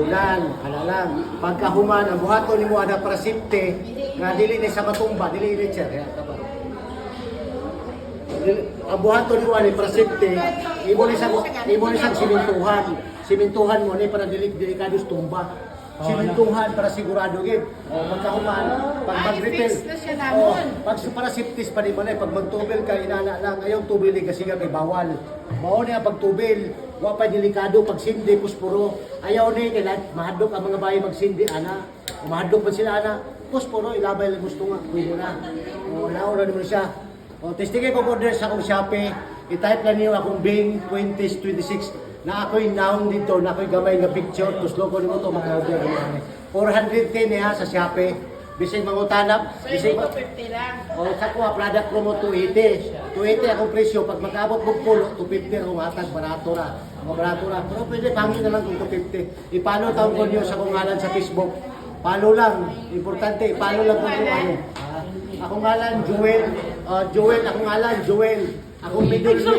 Ulan, ala lang. Pagkahuman, ang buhaton ni mo ada para safety, nga dili ni sa matumba, dili ni sir. Ang buhaton ni mo ani para safety, imo ni sa simintuhan. Simintuhan mo ni para delikados tumba. Simintuhan para sigurado gid. Pagkahuman, pag mag-repair. Pag para safety pa di man pag magtubil ka inana lang ayaw tubil kasi nga may bawal. Mao ni ang pagtubil, wa pa delikado pag sindi pusporo. Ayaw ni kay mahadlok ang mga bayi magsindi ana. Mahadlok pa sila ana. Pusporo ilabay lang gusto nga pwede na. Naura naman siya. Testingin ko order sa akong Shopee. I-type lang niyo akong Bing 2026 na ako'y naong dito, na ako'y gamay nga picture, tuslo ko nimo to maka-order niya. 410 niya sa Shopee. Bisig mangutanap, bisig 250 lang. sa kuha product promo 280. 280 akong presyo pag mag-abot mo pulo, 250 akong hatag barato ra. Barato ra. Pero pwede pangin na lang kung 250. I-follow taon ko niyo sa kong ngalan sa Facebook. Follow lang, importante, follow lang kung ano. Akong ngalan Joel, akong ngalan Joel. Akong middle name